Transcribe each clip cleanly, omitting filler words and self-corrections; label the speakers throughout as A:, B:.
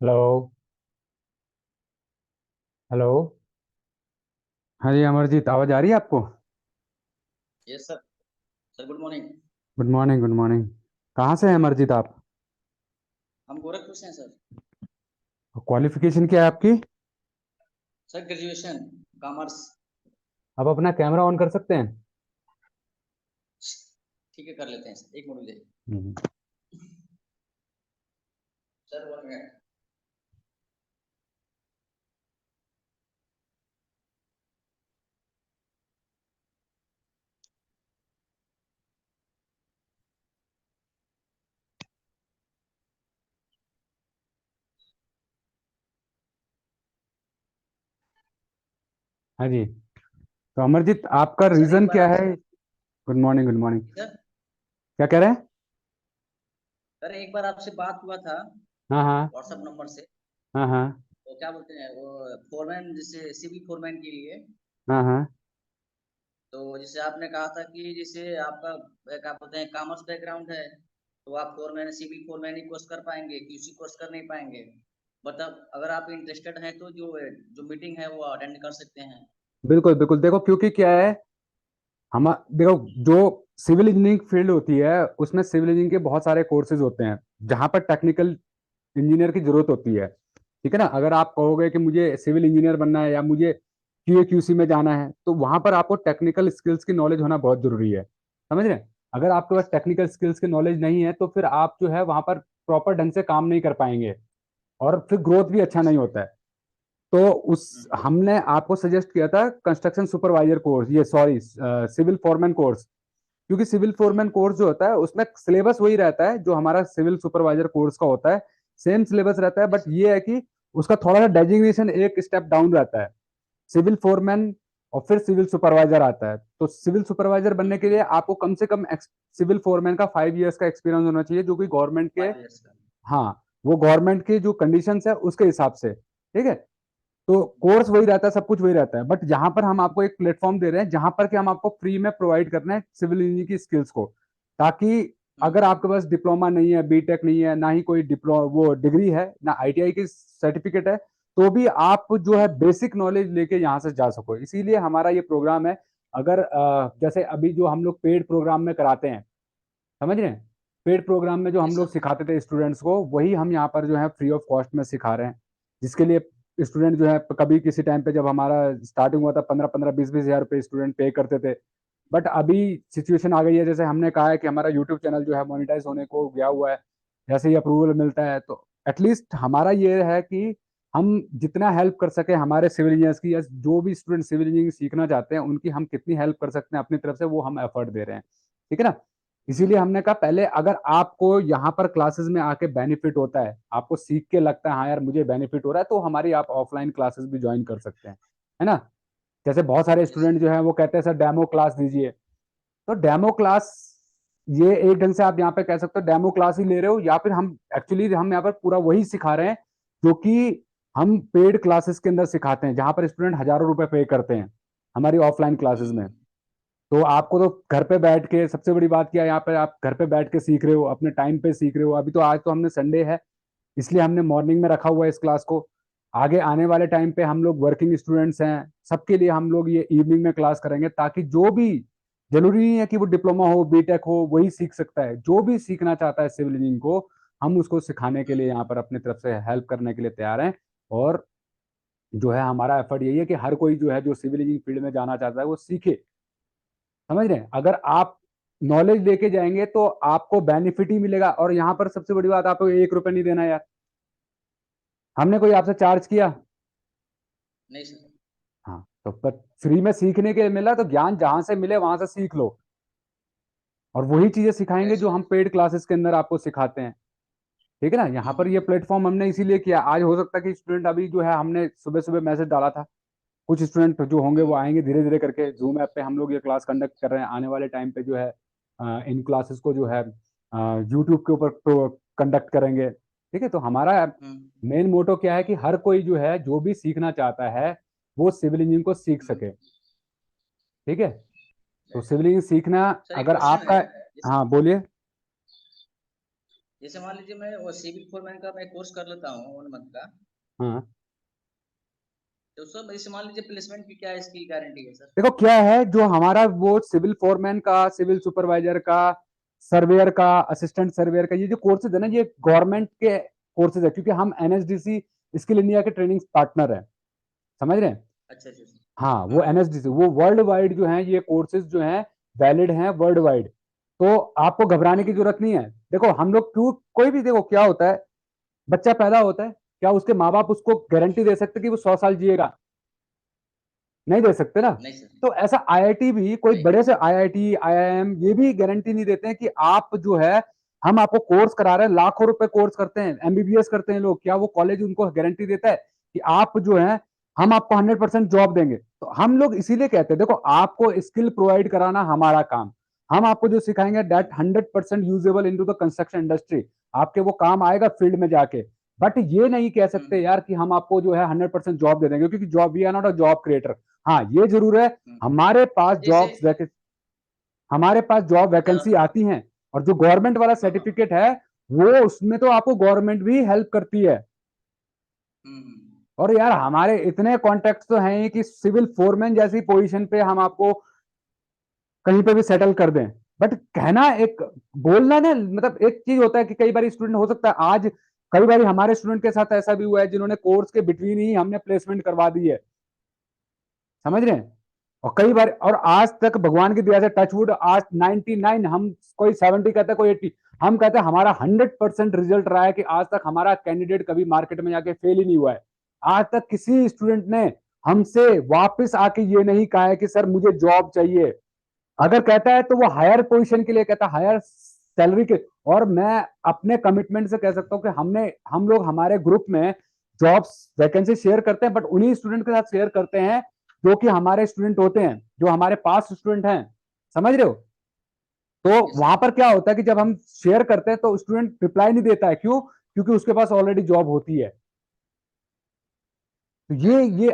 A: Hello. Hello. हाँ जी अमरजीत, आवाज आ रही है आपको?
B: Yes sir. Sir good morning.
A: Good morning, good morning. कहाँ से हैं अमरजीत आप?
B: हम गोरखपुर से हैं सर।
A: क्वालिफिकेशन क्या है आपकी?
B: Sir graduation commerce.
A: आप अपना कैमरा ऑन कर सकते हैं?
B: ठीक है कर लेते हैं सर, एक मिनट दे।
A: हम्म।
B: Sir 1 minute.
A: हाँ जी। तो अमरजीत, आपका
B: सर एक
A: रीजन
B: बार
A: क्या
B: आपसे।
A: है? Good morning, good morning.
B: Sir.
A: क्या कह रहे हैं?
B: सर एक बार आपसे बात हुआ था
A: हाँ हाँ।
B: व्हाट्सएप नंबर से।
A: हाँ हाँ।
B: वो क्या बोलते हैं वो फोरमैन, जैसे सिविल फोरमैन के लिए।
A: हाँ हाँ।
B: तो जैसे आपने कहा था कि जैसे आपका क्या बोलते हैं कॉमर्स बैकग्राउंड है, तो आप फोरमैन सिविल फोरमैन ही कोर्स कर पाएंगे, क्यूसी कोर्स कर नहीं पाएंगे। बट अब अगर आप इंटरेस्टेड हैं तो जो जो मीटिंग है वो अटेंड कर सकते हैं।
A: बिल्कुल बिल्कुल, देखो क्योंकि क्या है, हम देखो, जो सिविल इंजीनियरिंग फील्ड होती है उसमें सिविल इंजीनियरिंग के बहुत सारे कोर्सेज होते हैं जहाँ पर टेक्निकल इंजीनियर की जरूरत होती है। ठीक है ना? अगर आप कहोगे कि मुझे सिविल इंजीनियर बनना है या मुझे क्यूए क्यूसी में जाना है, तो वहां पर आपको टेक्निकल स्किल्स की नॉलेज होना बहुत जरूरी है। समझ रहे हैं? अगर आपके पास टेक्निकल स्किल्स की नॉलेज नहीं है तो फिर आप जो है वहां पर प्रॉपर ढंग से काम नहीं कर पाएंगे, और फिर ग्रोथ भी अच्छा नहीं होता है। तो उस
B: हम्म।
A: हमने आपको सजेस्ट किया था कंस्ट्रक्शन सुपरवाइजर कोर्स, ये सॉरी सिविल फोरमैन कोर्स। क्योंकि सिविल फोरमैन कोर्स जो होता है उसमें सिलेबस वही रहता है जो हमारा सिविल सुपरवाइजर कोर्स का होता है। सेम सिलेबस रहता है, बट
B: यस सर।
A: ये है कि उसका थोड़ा सा डेजिग्नेशन एक स्टेप डाउन रहता है। सिविल फोरमैन और फिर सिविल सुपरवाइजर आता है। तो सिविल सुपरवाइजर बनने के लिए आपको कम से कम सिविल फोरमैन का 5 इयर्स का एक्सपीरियंस होना चाहिए, जो कि गवर्नमेंट के,
B: 5 इयर्स का।
A: हाँ, वो गवर्नमेंट की जो कंडीशंस है उसके हिसाब से। ठीक है? तो कोर्स वही रहता है, सब कुछ वही रहता है, बट जहां पर हम आपको एक प्लेटफॉर्म दे रहे हैं जहां पर कि हम आपको फ्री में प्रोवाइड कर रहे हैं सिविल इंजीनियरिंग की स्किल्स को, ताकि अगर
B: हम्म।
A: आपके पास डिप्लोमा नहीं है, बीटेक नहीं है, ना ही कोई डिप्लो वो डिग्री है, ना आईटीआई की सर्टिफिकेट है, तो भी आप जो है
B: हम्म।
A: बेसिक नॉलेज लेके यहाँ से जा सको। इसीलिए हमारा ये प्रोग्राम है। अगर जैसे अभी जो हम लोग पेड प्रोग्राम में कराते हैं, समझ रहे हैं, पेड प्रोग्राम में जो हम
B: यस
A: लोग
B: सर।
A: सिखाते थे स्टूडेंट्स को, वही हम यहाँ पर जो है फ्री ऑफ कॉस्ट में सिखा रहे हैं। जिसके लिए स्टूडेंट जो है कभी किसी टाइम पे जब हमारा स्टार्टिंग हुआ था 15-15 20-20 हज़ार रुपये स्टूडेंट पे करते थे। बट अभी सिचुएशन आ गई है, जैसे हमने कहा है कि हमारा यूट्यूब चैनल जो है मोनेटाइज होने को गया हुआ है। जैसे ही अप्रूवल मिलता है तो एटलीस्ट हमारा ये है कि हम जितना हेल्प कर सके हमारे सिविल इंजीनियर्स की, या जो भी स्टूडेंट सिविल इंजीनियरिंग सीखना चाहते हैं उनकी हम कितनी हेल्प कर सकते हैं अपनी तरफ से, वो हम एफर्ट दे रहे हैं। ठीक है ना? इसीलिए
B: हम्म।
A: हमने कहा पहले अगर आपको यहाँ पर क्लासेस में आके बेनिफिट होता है, आपको सीख के लगता है हाँ यार मुझे बेनिफिट हो रहा है, तो हमारी आप ऑफलाइन क्लासेस भी ज्वाइन कर सकते हैं। है ना? जैसे बहुत सारे
B: यस सर।
A: स्टूडेंट जो है वो कहते हैं सर डेमो क्लास दीजिए। तो डेमो क्लास, ये एक ढंग से आप यहाँ पे कह सकते हो डेमो क्लास ही ले रहे हो, या फिर हम एक्चुअली हम यहाँ पर पूरा वही सिखा रहे हैं जो कि हम पेड क्लासेस के अंदर सिखाते हैं, जहां पर स्टूडेंट हजारों रुपए पे करते हैं हमारी ऑफलाइन क्लासेस में।
B: हम्म।
A: तो आपको तो घर पे बैठ के, सबसे बड़ी बात क्या है, यहाँ पे आप घर पे बैठ के सीख रहे हो, अपने टाइम पे सीख रहे हो। अभी तो आज तो हमने संडे है इसलिए हमने मॉर्निंग में रखा हुआ है इस क्लास को। आगे आने वाले टाइम पे हम लोग वर्किंग स्टूडेंट्स हैं, सबके लिए हम लोग ये इवनिंग में क्लास करेंगे, ताकि जो भी, जरूरी नहीं है कि वो डिप्लोमा हो बीटेक हो वही सीख सकता है, जो भी सीखना चाहता है सिविल इंजीनियरिंग को हम उसको सिखाने के लिए यहाँ पर अपनी तरफ से हेल्प करने के लिए तैयार हैं। और जो है हमारा एफर्ट यही है कि हर कोई जो है जो सिविल इंजीनियरिंग फील्ड में जाना चाहता है वो सीखे। समझ रहे हैं? अगर आप नॉलेज लेके जाएंगे तो आपको बेनिफिट ही मिलेगा, और यहाँ पर सबसे बड़ी बात, आपको 1 रुपए नहीं देना यार, हमने कोई आपसे चार्ज किया?
B: नहीं सर।
A: हाँ, तो फ्री में सीखने के लिए मिला, तो ज्ञान जहां से मिले वहां से सीख लो, और वही चीजें सिखाएंगे
B: यस
A: जो
B: सर।
A: हम पेड क्लासेस के अंदर आपको सिखाते हैं। ठीक है ना? यहाँ पर ये
B: हम्म।
A: प्लेटफॉर्म हमने इसीलिए किया। आज हो सकता है कि स्टूडेंट अभी जो है, हमने सुबह सुबह मैसेज डाला था, कुछ स्टूडेंट जो होंगे वो
B: हम्म।
A: आएंगे धीरे धीरे करके। जूम ऐप पे हम लोग ये क्लास कंडक्ट कर रहे हैं, आने वाले टाइम पे जो है इन क्लासेस को जो है यूट्यूब के ऊपर कंडक्ट करेंगे। ठीक है? तो हमारा
B: हम्म।
A: मेन मोटो क्या है कि हर कोई जो है जो भी सीखना चाहता है वो सिविल इंजीनियरिंग को सीख
B: हम्म।
A: सके। ठीक है? तो
B: Right.
A: सिविल इंजीनियरिंग सीखना,
B: सर एक
A: अगर
B: क्वेश्चन
A: आपका,
B: है।
A: हाँ बोलिए।
B: जैसे मान लीजिए मैं वो सिविल फोरमैन का मैं कोर्स कर लेता हूँ 1 मंथ का,
A: हाँ,
B: तो सब जैसे मान लीजिए प्लेसमेंट की क्या इसकी गारंटी है सर?
A: देखो क्या है, जो हमारा वो सिविल फोरमैन का, सिविल सुपरवाइजर का, सर्वेयर का, असिस्टेंट सर्वेयर का, ये जो कोर्सेज है ना, ये गवर्नमेंट के कोर्सेज है, क्योंकि हम एनएसडीसी स्किल इंडिया के ट्रेनिंग पार्टनर है, समझ रहे हैं।
B: अच्छा अच्छा अच्छा।
A: हाँ, वो
B: हाँ हाँ।
A: एनएसडीसी, वो वर्ल्ड वाइड जो है ये कोर्सेज जो हैं वैलिड हैं वर्ल्ड वाइड। तो आपको घबराने की
B: हम्म
A: जरूरत नहीं है। देखो हम लोग क्यों, कोई भी, देखो क्या होता है, बच्चा पैदा होता है, क्या उसके माँ बाप उसको गारंटी दे सकते कि वो 100 साल जिएगा? नहीं दे सकते ना।
B: नहीं सर।
A: तो ऐसा आईआईटी भी, कोई
B: नहीं।
A: बड़े से आईआईटी आईआईएम ये भी गारंटी नहीं देते हैं कि आप जो है, हम आपको कोर्स करा रहे हैं, लाखों रुपए कोर्स करते हैं, एमबीबीएस करते हैं लोग, क्या वो कॉलेज उनको गारंटी देता है कि आप जो है, हम आपको 100% जॉब देंगे? तो हम लोग इसीलिए कहते हैं, देखो आपको स्किल प्रोवाइड कराना हमारा काम, हम आपको जो सिखाएंगे that 100% usable into the construction industry, आपके वो काम आएगा फील्ड में जाके। बट ये नहीं कह सकते
B: हम्म
A: यार कि हम आपको जो है 100% जॉब दे देंगे, क्योंकि job, we are not a job creator. हाँ, ये जरूर है,
B: हम्म।
A: हमारे पास
B: अब जैसे,
A: जॉब्स हमारे पास जॉब वैकेंसी
B: जब,
A: आती हैं, और जो गवर्नमेंट वाला
B: हाँ हाँ।
A: सर्टिफिकेट है, वो उसमें तो आपको गवर्नमेंट भी हेल्प करती है।
B: हम्म।
A: और यार हमारे इतने कॉन्टेक्ट तो हैं कि सिविल फोरमैन जैसी पोजीशन पे हम आपको कहीं पे भी सेटल कर दें। बट कहना एक, बोलना ना, मतलब एक चीज होता है कि कई बार स्टूडेंट, हो सकता है आज, कई बार हमारे स्टूडेंट के साथ ऐसा भी हुआ है जिन्होंने कोर्स के बिटवीन ही हमने प्लेसमेंट करवा दी है, समझ रहे हैं। और कई बार, और आज तक भगवान की दया से टचवुड, आज 99, हम कोई 70 कहते हैं, कोई 80, हम कहते हैं हमारा 100% रिजल्ट रहा है कि आज तक हमारा कैंडिडेट कभी मार्केट में जाके फेल ही नहीं हुआ है। आज तक किसी स्टूडेंट ने हमसे वापस आके ये नहीं कहा है कि सर मुझे जॉब चाहिए। अगर कहता है तो वो हायर पोजीशन के लिए कहता है, हायर सैलरी के। और मैं अपने कमिटमेंट से कह सकता हूं कि हम लोग हमारे ग्रुप में जॉब्स वैकेंसी शेयर करते हैं, बट उन्हीं स्टूडेंट के साथ शेयर करते हैं जो कि हमारे स्टूडेंट होते हैं, जो हमारे पास स्टूडेंट हैं, समझ रहे हो। तो
B: यस
A: वहां
B: सर।
A: पर क्या होता है कि जब हम शेयर करते हैं तो स्टूडेंट रिप्लाई नहीं देता है, क्यों? क्योंकि उसके पास ऑलरेडी जॉब होती है। तो
B: अच्छा।
A: ये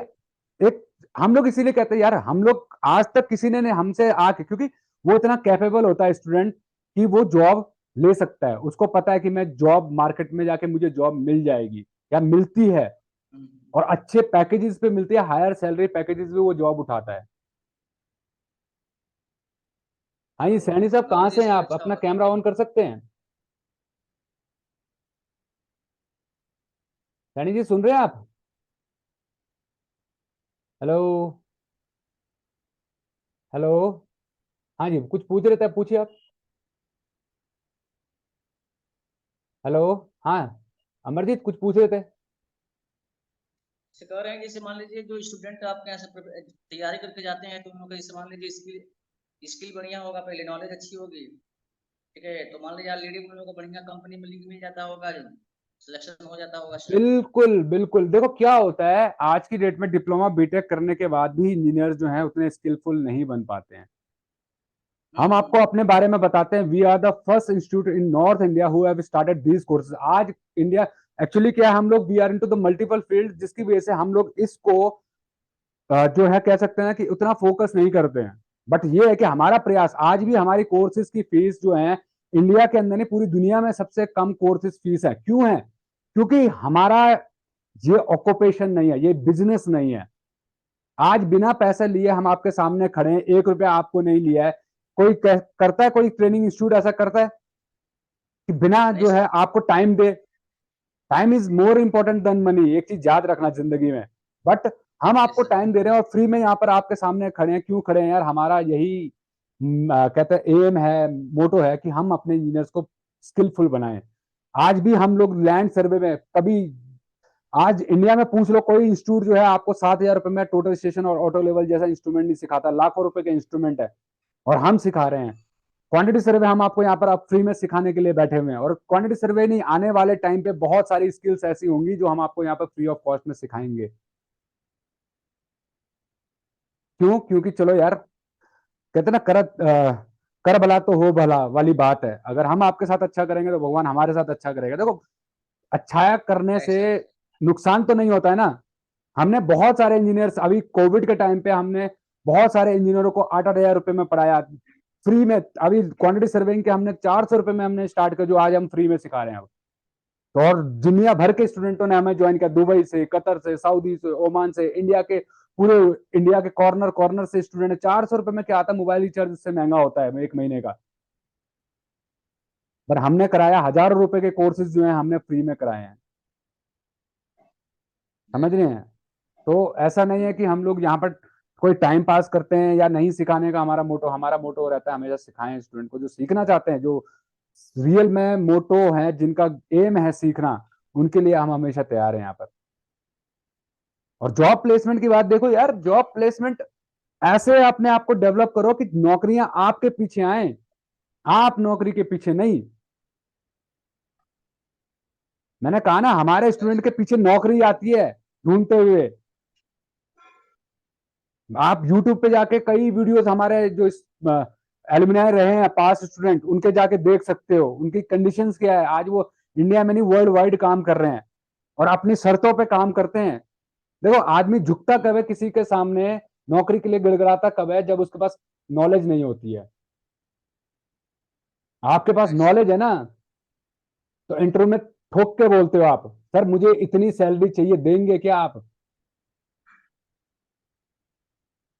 A: एक, हम लोग इसीलिए कहते हैं यार, हम लोग आज तक किसी ने हमसे आके, क्योंकि वो इतना कैपेबल होता है स्टूडेंट कि वो जॉब ले सकता है, उसको पता है कि मैं जॉब मार्केट में जाके मुझे जॉब मिल जाएगी या मिलती है,
B: हम्म।
A: और अच्छे पैकेजेस पे मिलती है, हायर सैलरी पैकेजेस पे वो जॉब उठाता है। हाँ, ये
B: तो
A: सैनी साहब कहाँ
B: नॉलेज
A: से हैं
B: स्किल
A: आप?
B: अच्छा
A: अपना
B: होगा तब।
A: कैमरा ऑन कर सकते हैं? सैनी जी सुन रहे हैं आप? हेलो? हेलो? हाँ जी, कुछ पूछ रहे थे, आप पूछिए आप। हेलो? हाँ, अमरजीत कुछ पूछ रहे थे।
B: से कह रहे हैं जैसे मान लीजिए जो स्टूडेंट आपके यहाँ से तैयारी करके जाते हैं, तो उन लोग का जैसे मान लीजिए स्किल स्किल बढ़िया होगा, पहले नॉलेज अच्छी होगी, ठीक है, तो मान लीजिए ऑलरेडी उन लोगों को बढ़िया कंपनी में लिंक मिल जाता होगा, सिलेक्शन हो जाता होगा सर।
A: बिल्कुल बिल्कुल, देखो क्या होता है, आज की डेट में डिप्लोमा बीटेक करने के बाद भी इंजीनियर जो हैं उतने स्किलफुल नहीं बन पाते हैं। हम आपको
B: हम्म।
A: अपने बारे में बताते हैं, we are the first institute in North India who have started these courses. आज इंडिया, एक्चुअली क्या है, हम लोग we are into the multiple field, जिसकी वजह से हम लोग इसको जो है कह सकते हैं कि उतना फोकस नहीं करते हैं। बट ये है कि हमारा प्रयास, आज भी हमारी कोर्सेज की फीस जो है इंडिया के अंदर नहीं, पूरी दुनिया में सबसे कम कोर्सेज फीस है। क्यों है? क्योंकि हमारा ये ऑक्यूपेशन नहीं है, ये बिजनेस नहीं है। आज बिना पैसे लिए हम आपके सामने खड़े हैं, 1 रुपया आपको नहीं लिया है। कोई करता है, कोई ट्रेनिंग इंस्टीट्यूट ऐसा करता है कि बिना
B: नहीं
A: जो है
B: सर।
A: आपको टाइम दे? Time is more important than money, एक चीज याद रखना जिंदगी में। बट हम
B: यस
A: आपको
B: सर।
A: टाइम दे रहे हैं और फ्री में यहाँ पर आपके सामने खड़े हैं। क्यों खड़े हैं यार? हमारा यही कहते हैं एम है, मोटो है कि हम अपने इंजीनियर्स को स्किलफुल बनाएं। आज भी हम लोग लैंड सर्वे में कभी, आज इंडिया में पूछ लो, कोई इंस्टीट्यूट जो है आपको 7,000 रुपए में टोटल स्टेशन और ऑटो लेवल जैसा इंस्ट्रूमेंट नहीं सिखाता। लाखों रुपए के इंस्ट्रूमेंट है, और हम सिखा रहे हैं। क्वांटिटी सर्वे हम आपको यहाँ पर आप फ्री में सिखाने के लिए बैठे हुए हैं, और क्वांटिटी सर्वे नहीं, आने वाले टाइम पे बहुत सारी स्किल्स ऐसी होंगी जो हम आपको यहाँ पर फ्री ऑफ कॉस्ट में सिखाएंगे। क्यों? क्योंकि चलो यार, कहते ना, कर भला तो हो भला वाली बात है। अगर हम आपके साथ अच्छा करेंगे तो भगवान हमारे साथ अच्छा करेगा। देखो, अच्छा करने
B: राइट
A: से
B: सर।
A: नुकसान तो नहीं होता है ना। हमने बहुत सारे इंजीनियर्स, अभी कोविड के टाइम पे हमने बहुत सारे इंजीनियरों को 8-8 हजार रुपए में पढ़ाया, फ्री में अभी क्वांटिटी सर्वेइंग के हमने 400 रुपए में हमने स्टार्ट किया, जो आज हम फ्री में सिखा रहे हैं। तो और दुनिया भर के स्टूडेंटों ने हमें ज्वाइन किया, दुबई से, कतर से, सऊदी से, ओमान से, इंडिया के पूरे इंडिया के कॉर्नर कॉर्नर से स्टूडेंट है। 400 रुपए में क्या आता है, मोबाइल रिचार्ज से महंगा होता है एक महीने का। पर हमने कराया हजारों रुपए के कोर्सेज जो है हमने फ्री में कराए हैं। समझ रहे हैं? तो ऐसा नहीं है कि हम लोग यहाँ पर कोई टाइम पास करते हैं या नहीं सिखाने का हमारा मोटो रहता है हमेशा सिखाएं स्टूडेंट को, जो सीखना चाहते हैं, जो रियल में मोटो है, जिनका एम है सीखना, उनके लिए हम हमेशा तैयार हैं यहाँ पर। और जॉब प्लेसमेंट की बात देखो यार, जॉब प्लेसमेंट ऐसे अपने आप को डेवलप करो कि नौकरियां आपके पीछे आए, आप नौकरी के पीछे नहीं। मैंने कहा ना, हमारे स्टूडेंट के पीछे नौकरी आती है ढूंढते हुए। आप YouTube पे जाके कई वीडियोस हमारे जो एलुमनाई रहे हैं पास स्टूडेंट, उनके जाके देख सकते हो उनकी कंडीशंस क्या है। आज वो इंडिया में नहीं वर्ल्ड वाइड काम कर रहे हैं और अपनी शर्तों पे काम करते हैं। देखो, आदमी झुकता कब है किसी के सामने, नौकरी के लिए गिड़गिड़ाता कब है, जब उसके पास नॉलेज नहीं होती है। आपके पास नॉलेज है ना, तो इंटरव्यू में ठोक के बोलते हो आप, सर मुझे इतनी सैलरी चाहिए, देंगे क्या आप?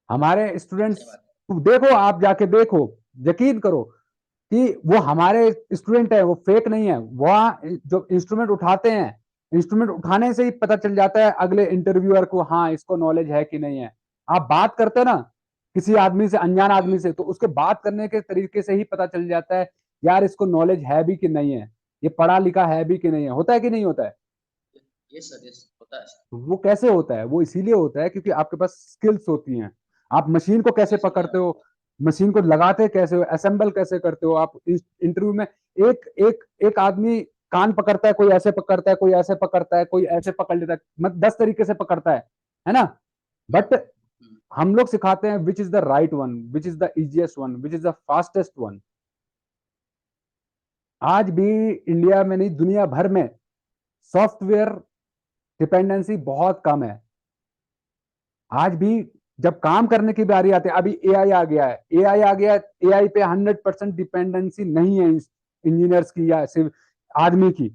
A: हमारे
B: सही
A: स्टूडेंट्स,
B: बात है।
A: देखो आप जाके देखो, यकीन करो कि वो हमारे स्टूडेंट है, वो फेक नहीं है। वहाँ जो इंस्ट्रूमेंट उठाते हैं, इंस्ट्रूमेंट उठाने से ही पता चल जाता है अगले इंटरव्यूअर को, हाँ इसको नॉलेज है कि नहीं है। आप बात करते हो ना किसी आदमी से, अनजान आदमी से, तो उसके बात करने के तरीके से ही पता चल जाता है यार इसको नॉलेज है भी कि नहीं है, ये पढ़ा लिखा है भी कि नहीं है। होता है कि नहीं होता है?
B: यस सर, यस होता है।
A: तो वो कैसे होता है? वो इसीलिए होता है क्योंकि आपके पास स्किल्स होती हैं। आप मशीन को कैसे
B: स्किल्स होता
A: पकड़ते
B: है।
A: हो, मशीन को लगाते कैसे हो, असेंबल कैसे करते हो आप। इंटरव्यू में एक एक एक आदमी कान पकड़ता है, कोई ऐसे पकड़ता है, कोई ऐसे पकड़ता है, कोई ऐसे पकड़ लेता है, मतलब 10 तरीके से पकड़ता है ना? बट
B: हम्म,
A: हम लोग सिखाते हैं which is the right one, which is the easiest one, which is the fastest one. आज भी इंडिया में नहीं, दुनिया भर में सॉफ्टवेयर डिपेंडेंसी बहुत कम है। आज भी जब काम करने की बारी आती है, अभी एआई आ गया है, एआई आ गया है, एआई पे 100% डिपेंडेंसी नहीं है इंजीनियर्स की या सिर्फ आदमी की।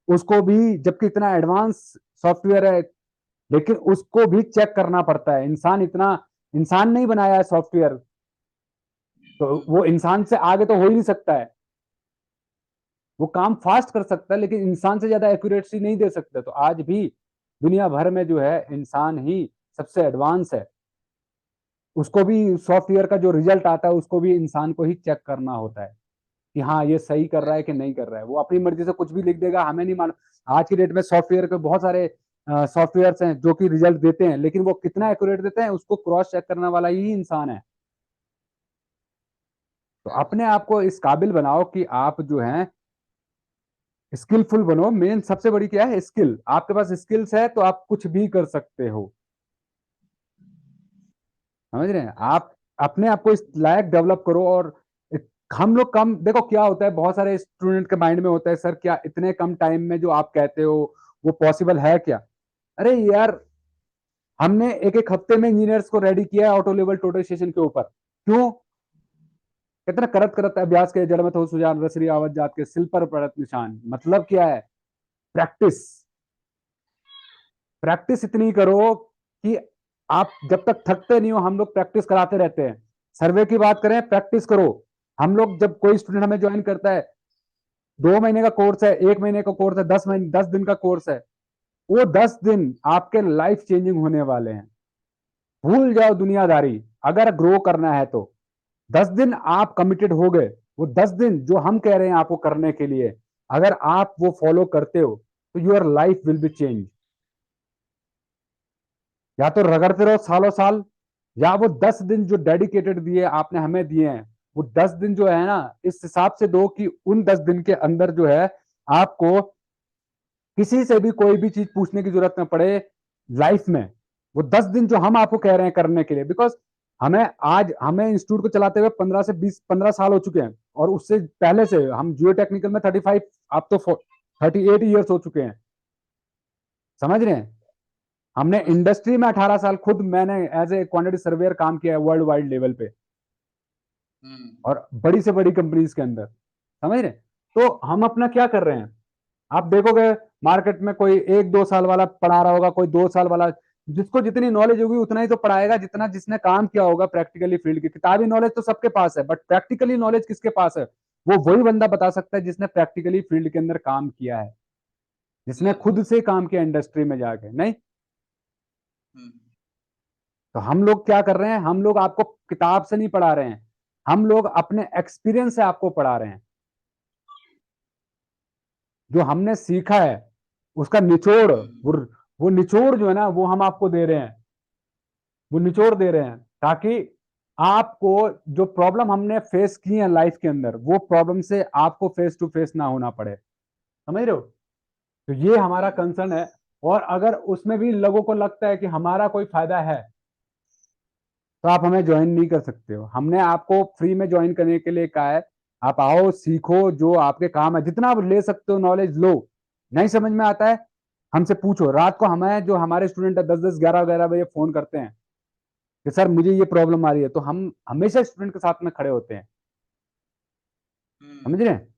A: उसको भी, जबकि इतना एडवांस सॉफ्टवेयर है, लेकिन उसको भी चेक करना पड़ता है। इंसान नहीं बनाया है सॉफ्टवेयर, तो वो इंसान से आगे तो हो ही नहीं सकता है। वो काम फास्ट कर सकता है लेकिन इंसान से ज्यादा एक्यूरेसी नहीं दे सकता। तो आज भी दुनिया भर में जो है इंसान ही सबसे एडवांस है। उसको भी सॉफ्टवेयर का जो रिजल्ट आता है उसको भी इंसान को ही चेक करना होता है कि हाँ ये सही कर रहा है कि नहीं कर रहा है। वो अपनी मर्जी से कुछ भी लिख देगा, हमें नहीं मालूम। आज की डेट में सॉफ्टवेयर के बहुत सारे सॉफ्टवेयर हैं जो कि रिजल्ट देते हैं, लेकिन वो कितना एक्यूरेट देते हैं उसको क्रॉस चेक करने वाला ही इंसान है। तो अपने आप को इस काबिल बनाओ कि आप जो है स्किलफुल बनो। मेन सबसे बड़ी क्या है, स्किल। आपके पास स्किल्स है तो आप कुछ भी कर सकते हो। समझ रहे हैं? आप अपने आप को इस लायक डेवलप करो। और हम लोग कम, देखो क्या होता है, बहुत सारे स्टूडेंट के माइंड में होता है, सर क्या इतने कम टाइम में जो आप कहते हो वो पॉसिबल है क्या? अरे यार, हमने एक एक हफ्ते में इंजीनियर्स को रेडी किया है ऑटो लेवल टोटल स्टेशन के ऊपर। क्यों? कितना करत करत अभ्यास के जड़ में हो सुजान, रसरी आवत जात के सिल पर पड़त निशान। मतलब क्या है? प्रैक्टिस। प्रैक्टिस इतनी करो कि आप जब तक थकते नहीं हो, हम लोग प्रैक्टिस कराते रहते हैं। सर्वे की बात करें, प्रैक्टिस करो। हम लोग जब कोई स्टूडेंट हमें ज्वाइन करता है, 2 महीने का कोर्स है, 1 महीने का कोर्स है, 10 महीने 10 दिन का कोर्स है, वो 10 दिन आपके लाइफ चेंजिंग होने वाले हैं। भूल जाओ दुनियादारी, अगर ग्रो करना है तो। 10 दिन आप कमिटेड हो गए, वो 10 दिन जो हम कह रहे हैं आपको करने के लिए, अगर आप वो फॉलो करते हो तो your life will be change. या तो रगड़ते रहो सालों साल, या वो 10 दिन जो डेडिकेटेड दिए आपने हमें दिए हैं, वो 10 दिन जो है ना, इस हिसाब से दो कि उन 10 दिन के अंदर जो है आपको किसी से भी कोई भी चीज पूछने की जरूरत ना पड़े लाइफ में। वो 10 दिन जो हम आपको कह रहे हैं करने के लिए, बिकॉज हमें इंस्टीट्यूट को चलाते हुए 15 से 20 15 साल हो चुके हैं, और उससे पहले से हम जियो टेक्निकल में 35, अब तो 38 ईयर्स हो चुके हैं। समझ रहे हैं? हमने
B: समझ रहे
A: इंडस्ट्री में 18 साल, खुद मैंने एज ए क्वांटिटी सर्वेयर काम किया है वर्ल्ड वाइड लेवल पे।
B: हम्म।
A: और बड़ी से बड़ी कंपनीज के अंदर, समझ रहे? तो हम अपना क्या कर रहे हैं, आप देखोगे मार्केट में कोई 1-2 साल वाला पढ़ा रहा होगा, कोई 2 साल वाला, जिसको जितनी नॉलेज होगी उतना ही तो पढ़ाएगा जितना जिसने काम किया होगा प्रैक्टिकली फील्ड की। किताबी नॉलेज तो सबके पास है, बट प्रैक्टिकली नॉलेज किसके पास है? वो वही बंदा बता सकता है जिसने प्रैक्टिकली फील्ड के अंदर काम किया है, जिसने
B: बिल्कुल।
A: खुद से काम किया इंडस्ट्री में जाके, नहीं?
B: हम्म।
A: तो हम लोग क्या कर रहे हैं, हम लोग आपको किताब से नहीं पढ़ा रहे हैं, हम लोग अपने एक्सपीरियंस से आपको पढ़ा रहे हैं। जो हमने सीखा है उसका निचोड़,
B: हम्म।
A: वो निचोड़ जो है ना, वो हम आपको दे रहे हैं, वो निचोड़ दे रहे हैं, ताकि आपको जो प्रॉब्लम हमने फेस की है लाइफ के अंदर, वो प्रॉब्लम से आपको फेस टू फेस ना होना पड़े, समझ रहे हो? तो ये हमारा
B: हम्म।
A: कंसर्न है। और अगर उसमें भी लोगों को लगता है कि हमारा कोई फायदा है, तो आप हमें ज्वाइन नहीं कर सकते हो। हमने आपको फ्री में ज्वाइन करने के लिए कहा है, आप आओ सीखो, जो आपके काम है जितना आप ले सकते हो नॉलेज लो। नहीं समझ में आता है, हमसे पूछो। रात को हमें जो हमारे स्टूडेंट है 10-10 11-11 बजे फोन करते हैं कि सर मुझे ये प्रॉब्लम आ रही है, तो हम हमेशा स्टूडेंट के साथ में खड़े होते हैं, समझ
B: हम्म।
A: रहे हैं?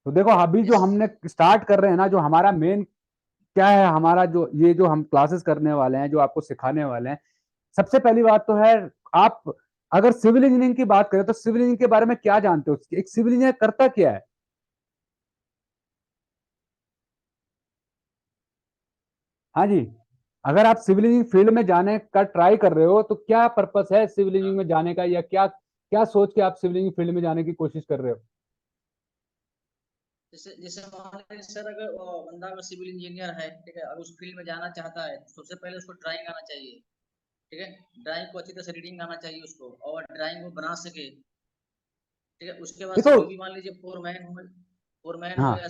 A: तो देखो अभी जो
B: इस
A: हमने स्टार्ट कर रहे हैं ना, जो हमारा मेन क्या है, हमारा जो ये जो हम क्लासेस करने वाले हैं, जो आपको सिखाने वाले हैं, सबसे पहली बात तो है, आप अगर सिविल इंजीनियरिंग की बात करें तो सिविल इंजीनियरिंग के बारे में क्या जानते हो, एक सिविल इंजीनियर करता क्या है? हाँ जी, अगर आप सिविल इंजीनियरिंग फील्ड में जाने का ट्राई कर रहे हो तो क्या पर्पस है सिविल इंजीनियरिंग में जाने का, या क्या क्या सोच के आप सिविल इंजीनियरिंग फील्ड में जाने की कोशिश कर रहे हो?
B: जैसे जैसे मान लीजिए सर, अगर बंदा अगर सिविल इंजीनियर है, ठीक है, अगर उस फील्ड में जाना चाहता है तो सबसे पहले उसको ड्राइंग आना चाहिए। ठीक है। ड्राइंग को अच्छी तरह से रीडिंग आना चाहिए उसको, और ड्राइंग वो बना सके। ठीक है। उसके बाद से
A: देखो,
B: जो भी मान लीजिए फोरमैन हो या
A: हाँ,